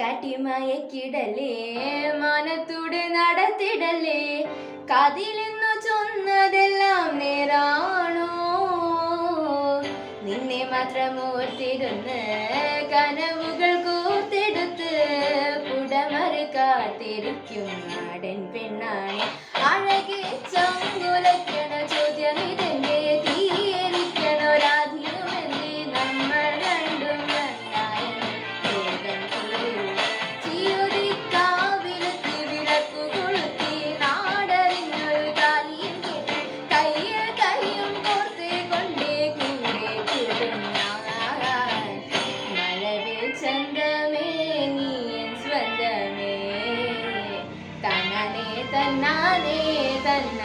കാട്ടിമയക്കിടലേ മാനത്തൂടെ നടത്തിടലേ കാതിലെന്നു ചൊന്നതെല്ലാം നേരാണോ നിന്നെ മാത്രം ഓർത്തിരുന്ന് കനവുകൾ കൂർത്തെടുത്ത് പുടമറി കാത്തിരിക്കും നാടൻ പെണ്ണാണ് അഴകെ ചങ്കുലയ്ക്കണ ചോദ്യം ഇതെന്റെ തീയരിക്കണോ രാധിയുമെന്തേ നമ്മൾ രണ്ടും ചിയുതിക്കാവിലെത്തി വിളക്കു കൊളുത്തി നാടറിഞ്ഞൊരു കാലിയും കയ്യിൽ കയ്യും കോർത്ത് കൊണ്ടേ കൂടെ കൂടും ഞാൻ മഴവിൽ ചന്തമേ നീയൻ സ്വന്തമേ തന്നാനേ തന്നാനേ തന്ന